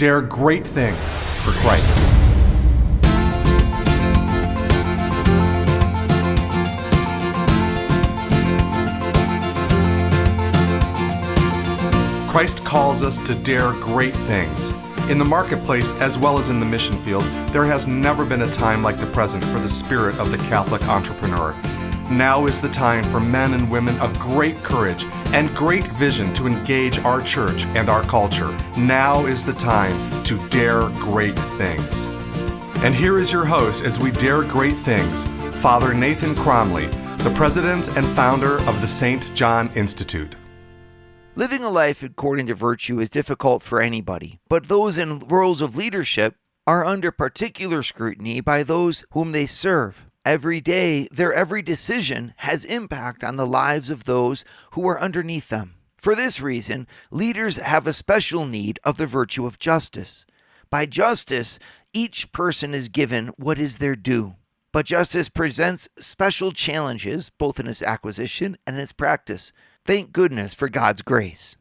Dare great things for Christ. Christ calls us to dare great things. In the marketplace, as well as in the mission field, there has never been a time like the present for the spirit of the Catholic entrepreneur. Now is the time for men and women of great courage and great vision to engage our church and our culture. Now is the time to dare great things. And here is your host as we dare great things, Father Nathan Cromley, the president and founder of the St. John Institute. Living a life according to virtue is difficult for anybody, but those in roles of leadership are under particular scrutiny by those whom they serve. Every day, their every decision has impact on the lives of those who are underneath them. For this reason, leaders have a special need of the virtue of justice. By justice, each person is given what is their due. But justice presents special challenges both in its acquisition and its practice. Thank goodness for God's grace.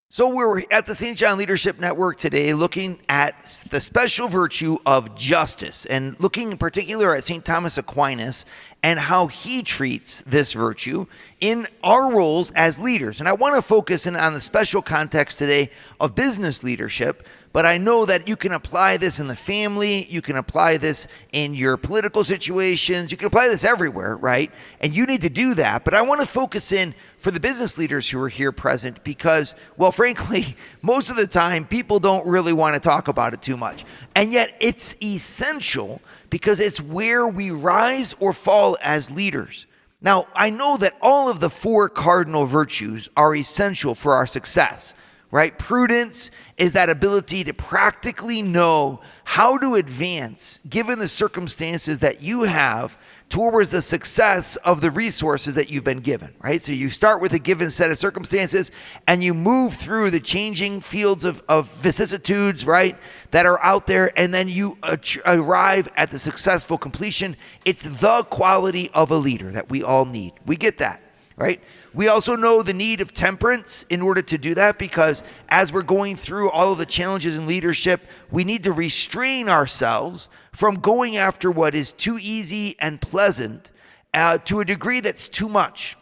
So we're at the St. John Leadership Network today looking at the special virtue of justice and looking in particular at St. Thomas Aquinas and how he treats this virtue in our roles as leaders. And I want to focus in on the special context today of business leadership, but I know that you can apply this in the family, you can apply this in your political situations, you can apply this everywhere, right? And you need to do that, but I want to focus in for the business leaders who are here present because, well, frankly, most of the time, people don't really want to talk about it too much. And yet it's essential because it's where we rise or fall as leaders. Now, I know that all of the four cardinal virtues are essential for our success, right? Prudence is that ability to practically know how to advance given the circumstances that you have towards the success of the resources that you've been given, right? So you start with a given set of circumstances and you move through the changing fields of vicissitudes, right, that are out there, and then you arrive at the successful completion. It's the quality of a leader that we all need. We get that, right? We also know the need of temperance in order to do that because as we're going through all of the challenges in leadership, we need to restrain ourselves from going after what is too easy and pleasant to a degree that's too much.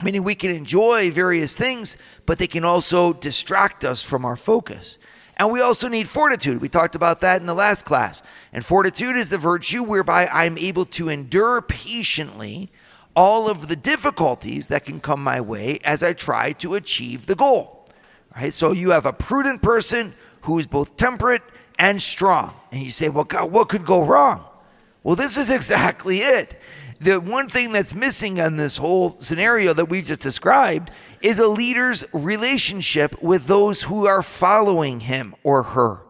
Meaning we can enjoy various things, but they can also distract us from our focus. And we also need fortitude. We talked about that in the last class. And fortitude is the virtue whereby I'm able to endure patiently all of the difficulties that can come my way as I try to achieve the goal, right? So you have a prudent person who is both temperate and strong. And you say, well, God, what could go wrong? Well, this is exactly it. The one thing that's missing in this whole scenario that we've just described is a leader's relationship with those who are following him or her.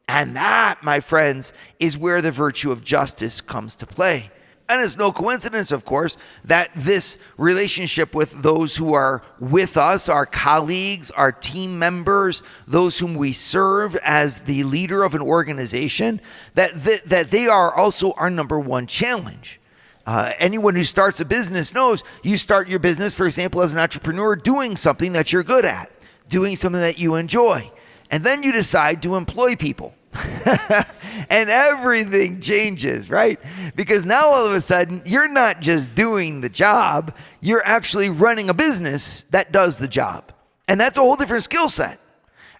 And that, my friends, is where the virtue of justice comes to play. And it's no coincidence, of course, that this relationship with those who are with us, our colleagues, our team members, those whom we serve as the leader of an organization, that they are also our number one challenge. Anyone who starts a business knows you start your business, for example, as an entrepreneur, doing something that you're good at, doing something that you enjoy. And then you decide to employ people. And everything changes, right? Because now all of a sudden, you're not just doing the job, you're actually running a business that does the job. And that's a whole different skill set.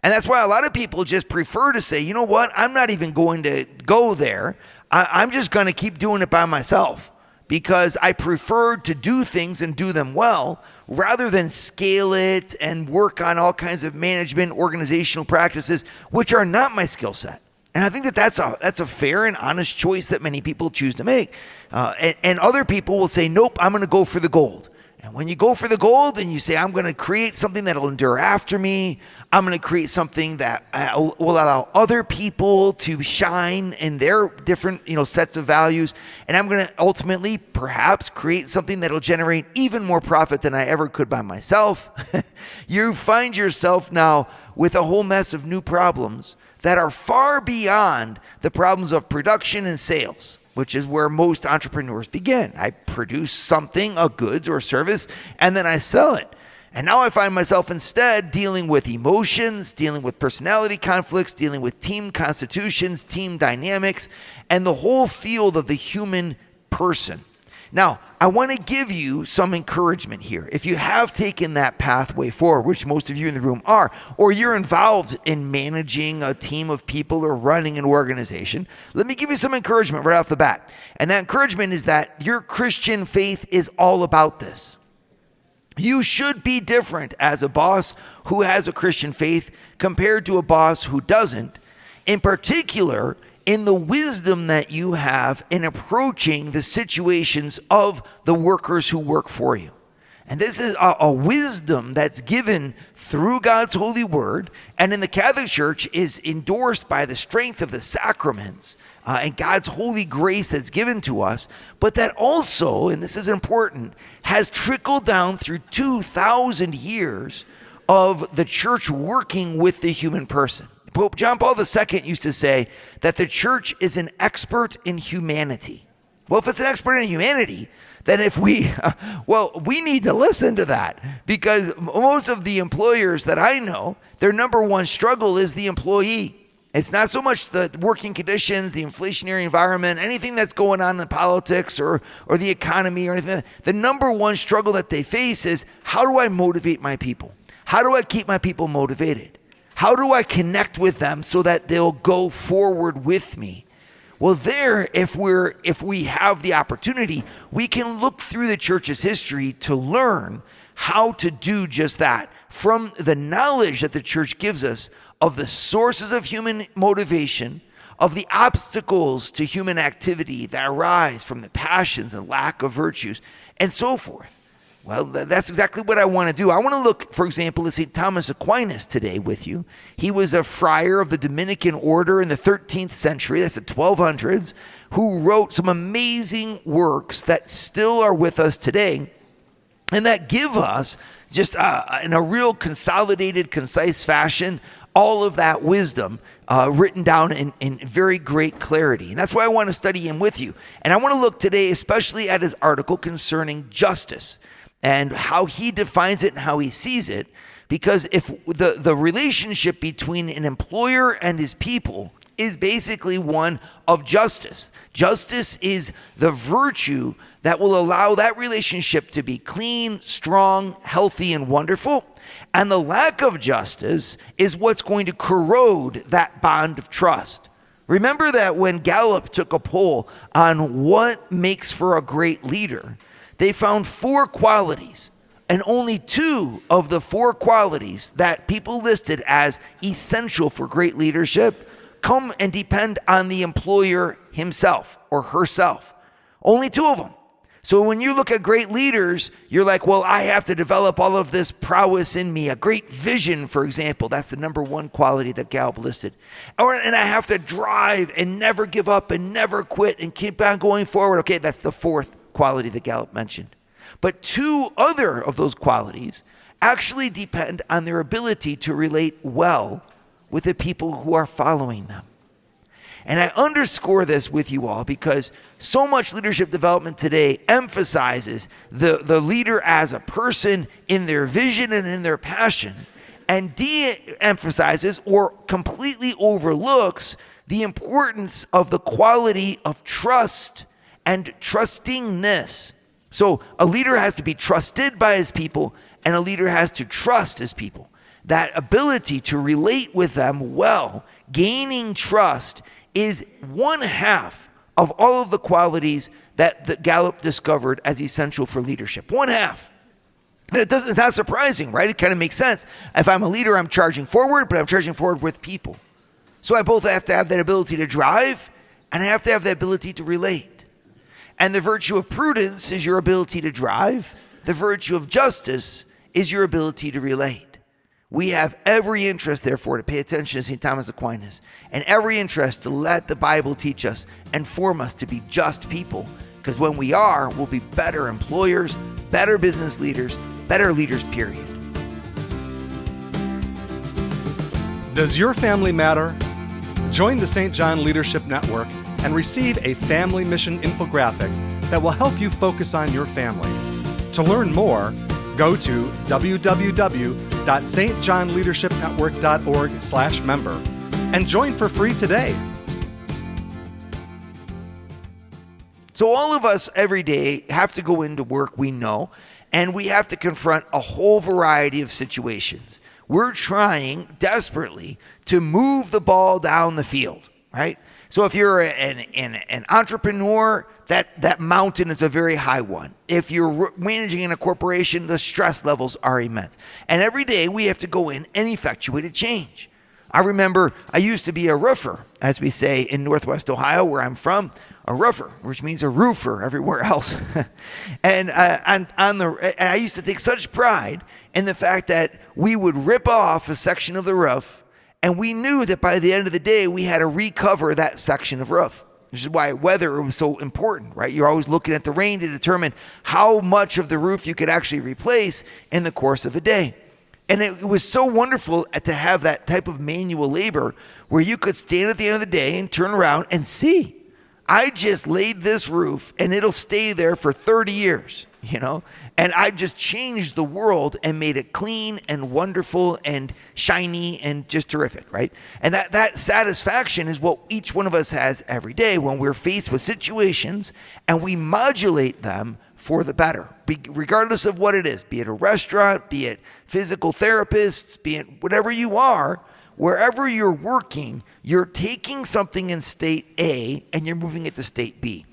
And that's why a lot of people just prefer to say, you know what, I'm not even going to go there. I'm just going to keep doing it by myself because I prefer to do things and do them well rather than scale it and work on all kinds of management, organizational practices, which are not my skill set. And I think that that's a fair and honest choice that many people choose to make. And other people will say, nope, I'm going to go for the gold. And when you go for the gold and you say, I'm going to create something that'll endure after me, I'm going to create something that will allow other people to shine in their different, sets of values. And I'm going to ultimately perhaps create something that'll generate even more profit than I ever could by myself. You find yourself now with a whole mess of new problems that are far beyond the problems of production and sales, which is where most entrepreneurs begin. I produce something, a goods or service, and then I sell it. And now I find myself instead dealing with emotions, dealing with personality conflicts, dealing with team constitutions, team dynamics, and the whole field of the human person. Now, I want to give you some encouragement here. If you have taken that pathway forward, which most of you in the room are, or you're involved in managing a team of people or running an organization, let me give you some encouragement right off the bat. And that encouragement is that your Christian faith is all about this. You should be different as a boss who has a Christian faith compared to a boss who doesn't, in particular, in the wisdom that you have in approaching the situations of the workers who work for you. And this is a wisdom that's given through God's holy word, and in the Catholic Church is endorsed by the strength of the sacraments and God's holy grace that's given to us, but that also, and this is important, has trickled down through 2,000 years of the church working with the human person. Pope John Paul II used to say that the church is an expert in humanity. Well, if it's an expert in humanity, then we need to listen to that, because most of the employers that I know, their number one struggle is the employee. It's not so much the working conditions, the inflationary environment, anything that's going on in politics or the economy or anything. The number one struggle that they face is, how do I motivate my people? How do I keep my people motivated? How do I connect with them so that they'll go forward with me? Well, if we have the opportunity, we can look through the church's history to learn how to do just that from the knowledge that the church gives us of the sources of human motivation, of the obstacles to human activity that arise from the passions and lack of virtues, and so forth. Well, that's exactly what I want to do. I want to look, for example, at St. Thomas Aquinas today with you. He was a friar of the Dominican order in the 13th century, that's the 1200s, who wrote some amazing works that still are with us today and that give us, just in a real consolidated, concise fashion, all of that wisdom written down in very great clarity. And that's why I want to study him with you. And I want to look today especially at his article concerning justice and how he defines it and how he sees it, because if the relationship between an employer and his people is basically one of justice. Justice is the virtue that will allow that relationship to be clean, strong, healthy, and wonderful. And the lack of justice is what's going to corrode that bond of trust. Remember that when Gallup took a poll on what makes for a great leader, they found 4 qualities, and only 2 of the 4 qualities that people listed as essential for great leadership come and depend on the employer himself or herself. Only 2 of them. So when you look at great leaders, you're like, well, I have to develop all of this prowess in me, a great vision, for example. That's the number 1 quality that Gallup listed. And I have to drive and never give up and never quit and keep on going forward. Okay, that's the 4th quality that Gallup mentioned. But 2 other of those qualities actually depend on their ability to relate well with the people who are following them. And I underscore this with you all because so much leadership development today emphasizes the leader as a person in their vision and in their passion, and de-emphasizes or completely overlooks the importance of the quality of trust and trustingness. So a leader has to be trusted by his people, and a leader has to trust his people. That ability to relate with them well, gaining trust, is 1/2 of all of the qualities that the Gallup discovered as essential for leadership. 1/2. And it's not surprising, right? It kind of makes sense. If I'm a leader, I'm charging forward, but I'm charging forward with people. So I both have to have that ability to drive, and I have to have the ability to relate. And the virtue of prudence is your ability to drive. The virtue of justice is your ability to relate. We have every interest, therefore, to pay attention to St. Thomas Aquinas, and every interest to let the Bible teach us and form us to be just people. Because when we are, we'll be better employers, better business leaders, better leaders, period. Does your family matter? Join the St. John Leadership Network and receive a family mission infographic that will help you focus on your family. To learn more, Go to www.stjohnleadershipnetwork.org/member and join for free today. So all of us every day have to go into work, we know, and we have to confront a whole variety of situations. We're trying desperately to move the ball down the field, right? So if you're an entrepreneur, that mountain is a very high one. If you're managing in a corporation, the stress levels are immense. And every day we have to go in and effectuate a change. I remember I used to be a roofer, as we say in Northwest Ohio, where I'm from, a roofer, which means a roofer everywhere else. And I used to take such pride in the fact that we would rip off a section of the roof, and we knew that by the end of the day, we had to recover that section of roof. Which is why weather was so important, right? You're always looking at the rain to determine how much of the roof you could actually replace in the course of a day. And it was so wonderful to have that type of manual labor where you could stand at the end of the day and turn around and see, I just laid this roof and it'll stay there for 30 years, and I just changed the world and made it clean and wonderful and shiny and just terrific, right? And that satisfaction is what each one of us has every day when we're faced with situations and we modulate them for the better, regardless of what it is, be it a restaurant, be it physical therapists, be it whatever you are. Wherever you're working, you're taking something in state A and you're moving it to state B.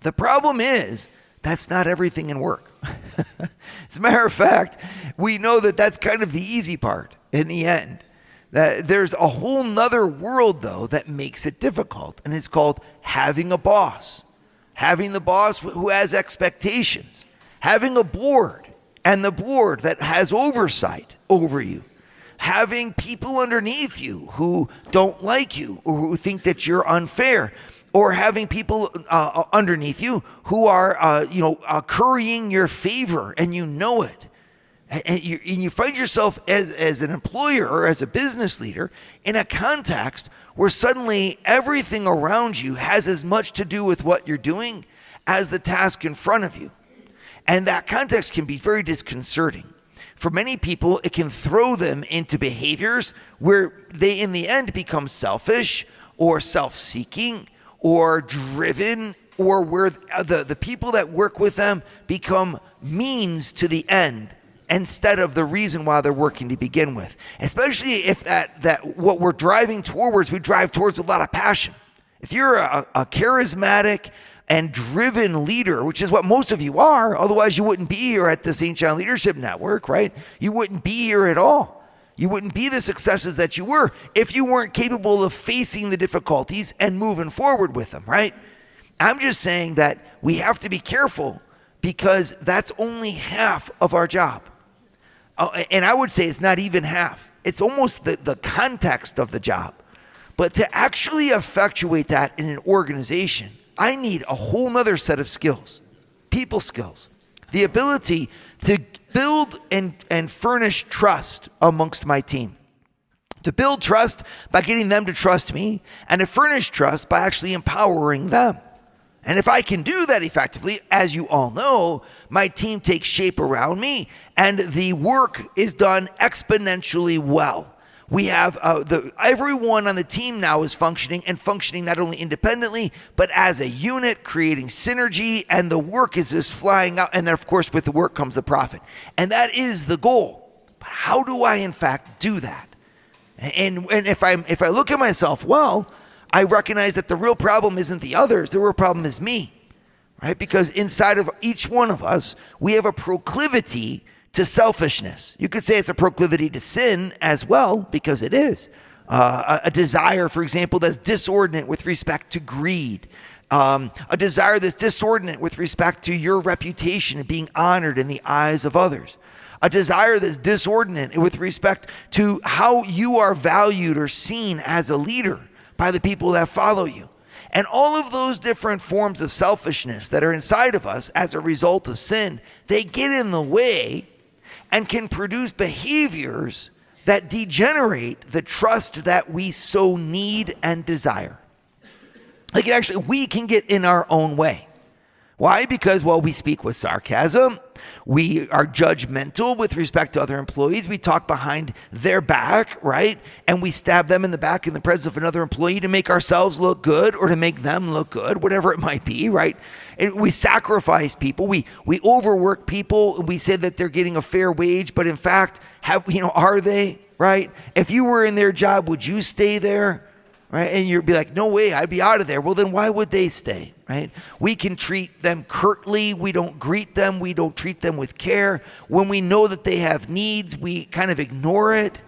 The problem is that's not everything in work. As a matter of fact, we know that that's kind of the easy part in the end. That there's a whole nother world, though, that makes it difficult, and it's called having a boss. Having the boss who has expectations. Having a board, and the board that has oversight over you. Having people underneath you who don't like you or who think that you're unfair, or having people underneath you who are, currying your favor and you know it. And you find yourself as an employer or as a business leader in a context where suddenly everything around you has as much to do with what you're doing as the task in front of you. And that context can be very disconcerting. For many people, it can throw them into behaviors where they, in the end, become selfish or self-seeking or driven, or where the people that work with them become means to the end instead of the reason why they're working to begin with. Especially if that what we're driving towards, we drive towards with a lot of passion. If you're a charismatic and driven leader, which is what most of you are, otherwise you wouldn't be here at the St. John Leadership Network, right? You wouldn't be here at all. You wouldn't be the successes that you were if you weren't capable of facing the difficulties and moving forward with them, right? I'm just saying that we have to be careful because that's only half of our job. And I would say it's not even half. It's almost the context of the job. But to actually effectuate that in an organization, I need a whole nother set of skills, people skills, the ability to build and furnish trust amongst my team, to build trust by getting them to trust me, and to furnish trust by actually empowering them. And if I can do that effectively, as you all know, my team takes shape around me and the work is done exponentially well. We have everyone on the team now is functioning not only independently, but as a unit, creating synergy, and the work is just flying out. And then, of course, with the work comes the profit. And that is the goal. But how do I, in fact, do that? And if I look at myself, well, I recognize that the real problem isn't the others. The real problem is me, right? Because inside of each one of us, we have a proclivity to selfishness. You could say it's a proclivity to sin as well, because it is. A desire, for example, that's disordinate with respect to greed. A desire that's disordinate with respect to your reputation and being honored in the eyes of others. A desire that's disordinate with respect to how you are valued or seen as a leader by the people that follow you. And all of those different forms of selfishness that are inside of us as a result of sin, they get in the way and can produce behaviors that degenerate the trust that we so need and desire. Like we can get in our own way. Why? Because, we speak with sarcasm, We are judgmental with respect to other employees. We talk behind their back, right? And we stab them in the back in the presence of another employee to make ourselves look good or to make them look good, whatever it might be, right? We sacrifice people. We overwork people. We say that they're getting a fair wage, but in fact, are they, right? If you were in their job, would you stay there? Right? And you'd be like, no way, I'd be out of there. Well, then why would they stay? Right? We can treat them curtly. We don't greet them. We don't treat them with care. When we know that they have needs, we kind of ignore it.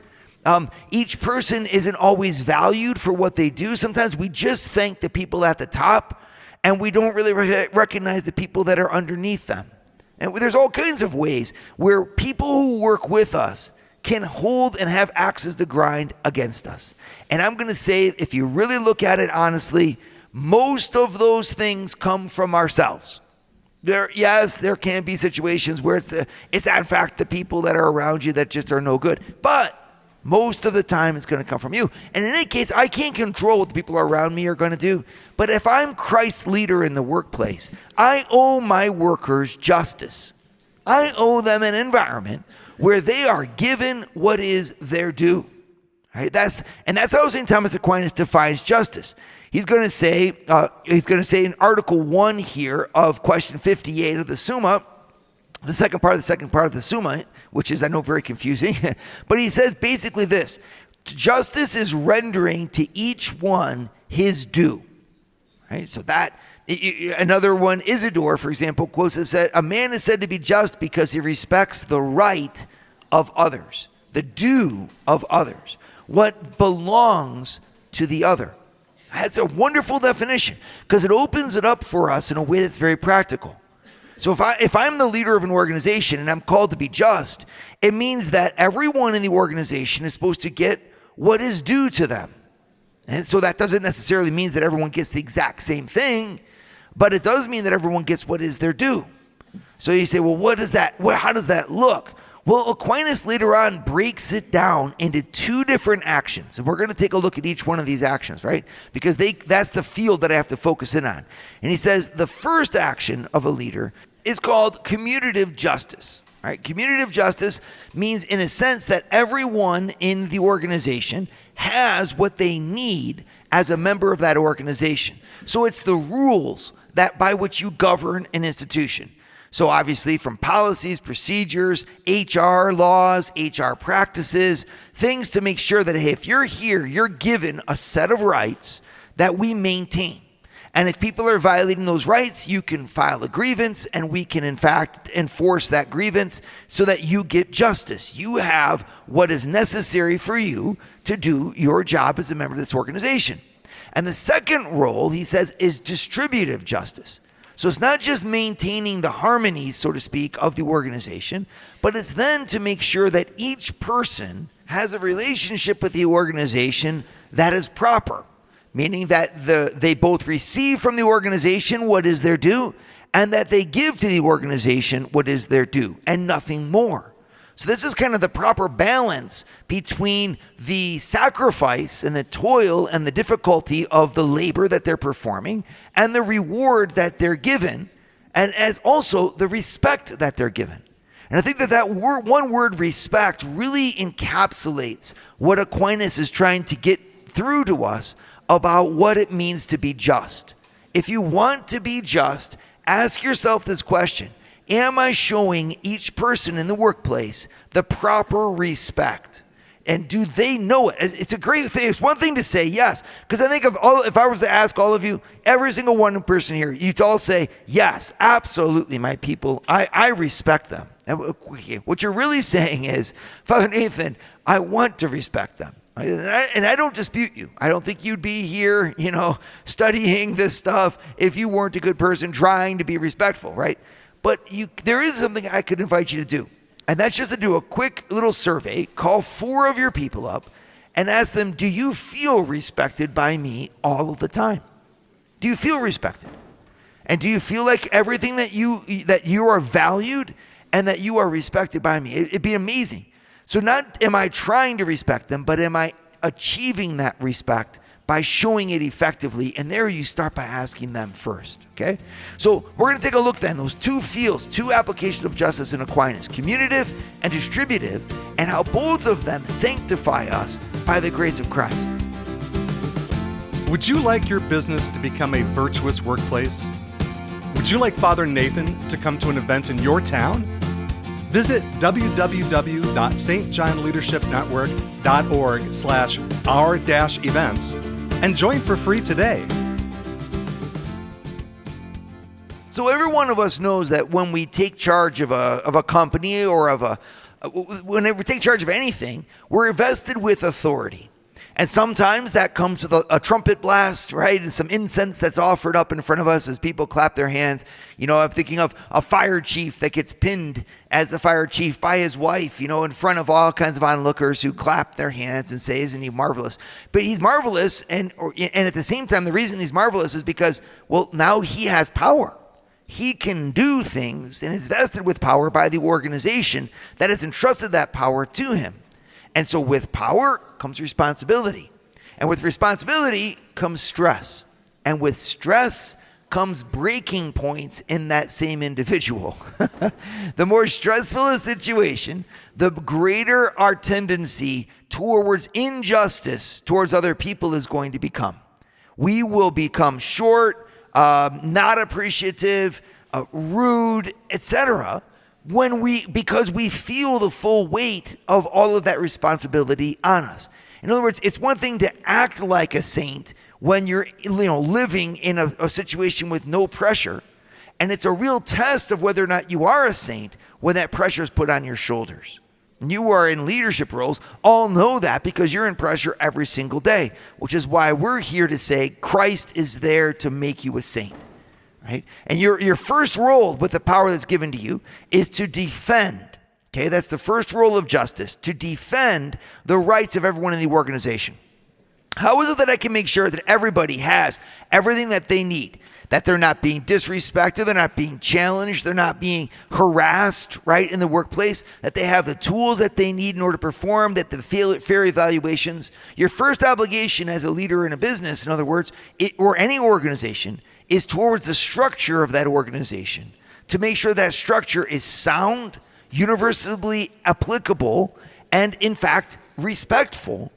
Each person isn't always valued for what they do. Sometimes we just thank the people at the top, and we don't really recognize the people that are underneath them. And there's all kinds of ways where people who work with us can hold and have axes to grind against us. And I'm going to say, if you really look at it honestly, most of those things come from ourselves. There can be situations where it's in fact the people that are around you that just are no good. But most of the time it's going to come from you. And in any case, I can't control what the people around me are going to do. But if I'm Christ's leader in the workplace, I owe my workers justice. I owe them an environment where they are given what is their due. Right? That's how St. Thomas Aquinas defines justice. He's going to say in Article 1 here of question 58 of the Summa, the second part of the Summa, which is, I know, very confusing, but he says basically this: justice is rendering to each one his due. Right? So that, another one, Isidore, for example, quotes and said, a man is said to be just because he respects the right of others, the due of others, what belongs to the other. That's a wonderful definition because it opens it up for us in a way that's very practical. So if I'm the leader of an organization and I'm called to be just, it means that everyone in the organization is supposed to get what is due to them. And so that doesn't necessarily mean that everyone gets the exact same thing, but it does mean that everyone gets what is their due. So you say, well, how does that look? Well, Aquinas later on breaks it down into two different actions. And we're going to take a look at each one of these actions, right? Because that's the field that I have to focus in on. And he says the first action of a leader is called commutative justice. Right? Commutative justice means, in a sense, that everyone in the organization has what they need as a member of that organization. So it's the rules that by which you govern an institution. So obviously from policies, procedures, HR laws, HR practices, things to make sure that, hey, if you're here, you're given a set of rights that we maintain. And if people are violating those rights, you can file a grievance and we can in fact enforce that grievance so that you get justice. You have what is necessary for you to do your job as a member of this organization. And the second role, he says, is distributive justice. So it's not just maintaining the harmony, so to speak, of the organization, but it's then to make sure that each person has a relationship with the organization that is proper, meaning that they both receive from the organization what is their due and that they give to the organization what is their due and nothing more. So this is kind of the proper balance between the sacrifice and the toil and the difficulty of the labor that they're performing and the reward that they're given, and as also the respect that they're given. And I think that one word, respect, really encapsulates what Aquinas is trying to get through to us about what it means to be just. If you want to be just, ask yourself this question: am I showing each person in the workplace the proper respect? And do they know it? It's a great thing. It's one thing to say yes, because I think if I was to ask all of you, every single one person here, you'd all say, yes, absolutely, my people, I respect them. And what you're really saying is, Father Nathan, I want to respect them. And I don't dispute you. I don't think you'd be here, studying this stuff if you weren't a good person trying to be respectful, right? But there is something I could invite you to do. And that's just to do a quick little survey, call 4 of your people up and ask them, do you feel respected by me all of the time? Do you feel respected? And do you feel like everything that you are valued and that you are respected by me? It'd be amazing. So not am I trying to respect them, but am I achieving that respect by showing it effectively. And there you start by asking them first, okay? So we're going to take a look then, those two fields, two applications of justice in Aquinas, commutative and distributive, and how both of them sanctify us by the grace of Christ. Would you like your business to become a virtuous workplace? Would you like Father Nathan to come to an event in your town? Visit www.stjohnleadershipnetwork.org/our-events and join for free today. So every one of us knows that when we take charge of a company or when we take charge of anything, we're invested with authority. And sometimes that comes with a trumpet blast, right? And some incense that's offered up in front of us as people clap their hands. I'm thinking of a fire chief that gets pinned as the fire chief by his wife, in front of all kinds of onlookers who clap their hands and say, isn't he marvelous? But he's marvelous, and at the same time, the reason he's marvelous is because, now he has power. He can do things and is vested with power by the organization that has entrusted that power to him. And so with power comes responsibility. And with responsibility comes stress. And with stress comes breaking points in that same individual. The more stressful a situation, the greater our tendency towards injustice towards other people is going to become. We will become short, not appreciative, rude, etc., because we feel the full weight of all of that responsibility on us. In other words, it's one thing to act like a saint when you're living in a situation with no pressure, and it's a real test of whether or not you are a saint when that pressure is put on your shoulders. You are in leadership roles, all know that because you're in pressure every single day, which is why we're here to say Christ is there to make you a saint. Right? And your first role with the power that's given to you is to defend. Okay, that's the first role of justice, to defend the rights of everyone in the organization. How is it that I can make sure that everybody has everything that they need? That they're not being disrespected, they're not being challenged, they're not being harassed, right, in the workplace, that they have the tools that they need in order to perform, that the fair evaluations. Your first obligation as a leader in a business, in other words, or any organization, is towards the structure of that organization, to make sure that structure is sound, universally applicable, and in fact, respectful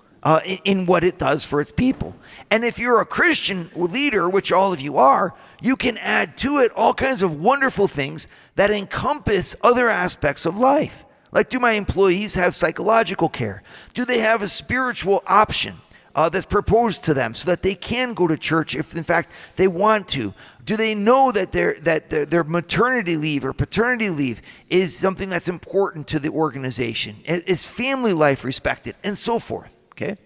in what it does for its people. And if you're a Christian leader, which all of you are, you can add to it all kinds of wonderful things that encompass other aspects of life. Like, do my employees have psychological care? Do they have a spiritual option that's proposed to them so that they can go to church if in fact they want to? Do they know that their maternity leave or paternity leave is something that's important to the organization? Is family life respected? And so forth, okay?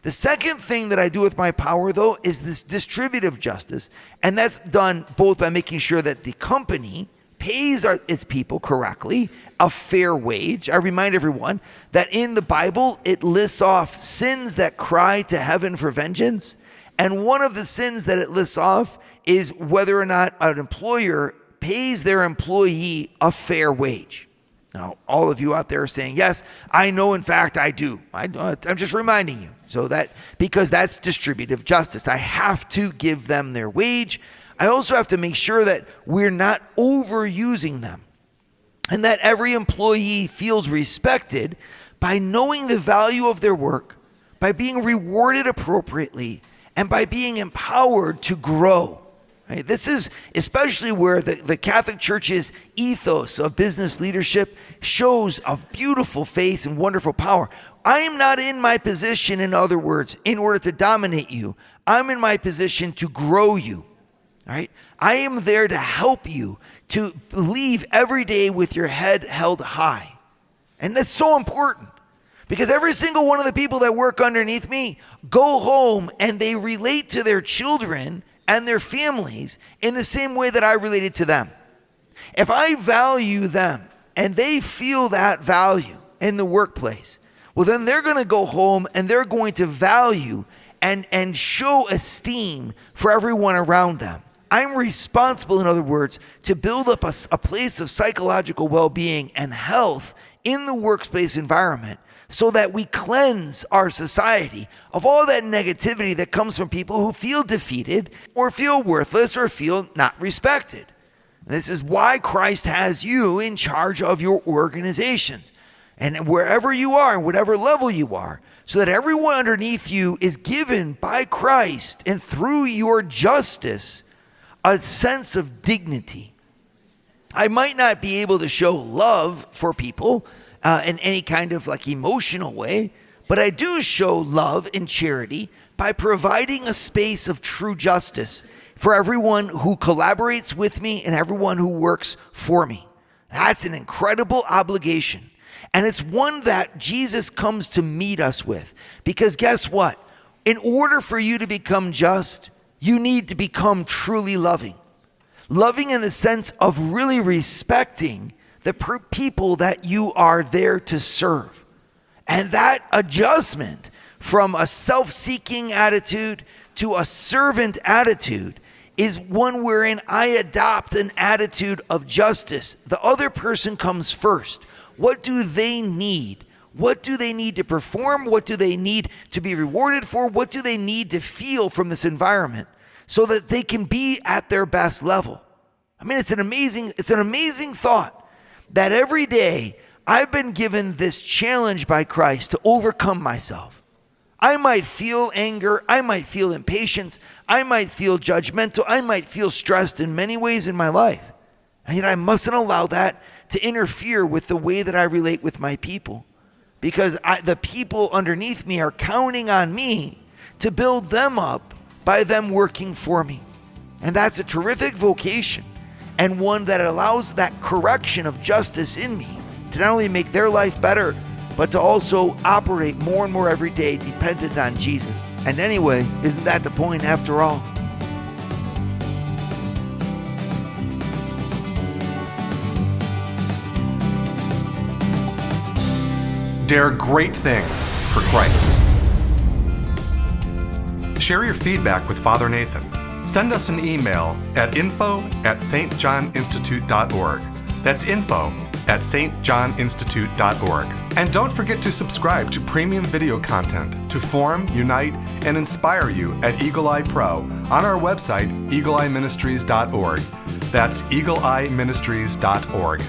The second thing that I do with my power, though, is this distributive justice, and that's done both by making sure that the company pays its people correctly, a fair wage. I remind everyone that in the Bible, it lists off sins that cry to heaven for vengeance. And one of the sins that it lists off is whether or not an employer pays their employee a fair wage. Now, all of you out there are saying, yes, I know, in fact, I do. I'm just reminding you. So that, because that's distributive justice. I have to give them their wage. I also have to make sure that we're not overusing them, and that every employee feels respected by knowing the value of their work, by being rewarded appropriately, and by being empowered to grow. Right? This is especially where the Catholic Church's ethos of business leadership shows a beautiful face and wonderful power. I am not in my position, in other words, in order to dominate you. I'm in my position to grow you. All right? I am there to help you to leave every day with your head held high. And that's so important, because every single one of the people that work underneath me go home and they relate to their children and their families in the same way that I related to them. If I value them and they feel that value in the workplace, well, then they're going to go home and they're going to value and show esteem for everyone around them. I'm responsible, in other words, to build up a place of psychological well-being and health in the workspace environment so that we cleanse our society of all that negativity that comes from people who feel defeated or feel worthless or feel not respected. This is why Christ has you in charge of your organizations and wherever you are and whatever level you are, so that everyone underneath you is given by Christ and through your justice a sense of dignity. I might not be able to show love for people in any kind of like emotional way, but I do show love and charity by providing a space of true justice for everyone who collaborates with me and everyone who works for me. That's an incredible obligation. And it's one that Jesus comes to meet us with. Because guess what? In order for you to become just, you need to become truly loving. Loving in the sense of really respecting the people that you are there to serve. And that adjustment from a self-seeking attitude to a servant attitude is one wherein I adopt an attitude of justice. The other person comes first. What do they need? What do they need to perform? What do they need to be rewarded for? What do they need to feel from this environment so that they can be at their best level? I mean, it's an amazing thought that every day I've been given this challenge by Christ to overcome myself. I might feel anger, I might feel impatience, I might feel judgmental, I might feel stressed in many ways in my life. And yet I mustn't allow that to interfere with the way that I relate with my people, because the people underneath me are counting on me to build them up by them working for me. And that's a terrific vocation, and one that allows that correction of justice in me to not only make their life better, but to also operate more and more every day dependent on Jesus. And anyway, isn't that the point after all? Dare great things for Christ. Share your feedback with Father Nathan. Send us an email at info@stjohninstitute.org. That's info@stjohninstitute.org. And don't forget to subscribe to premium video content to form, unite, and inspire you at Eagle Eye Pro on our website, eagleeyeministries.org. That's eagleeyeministries.org.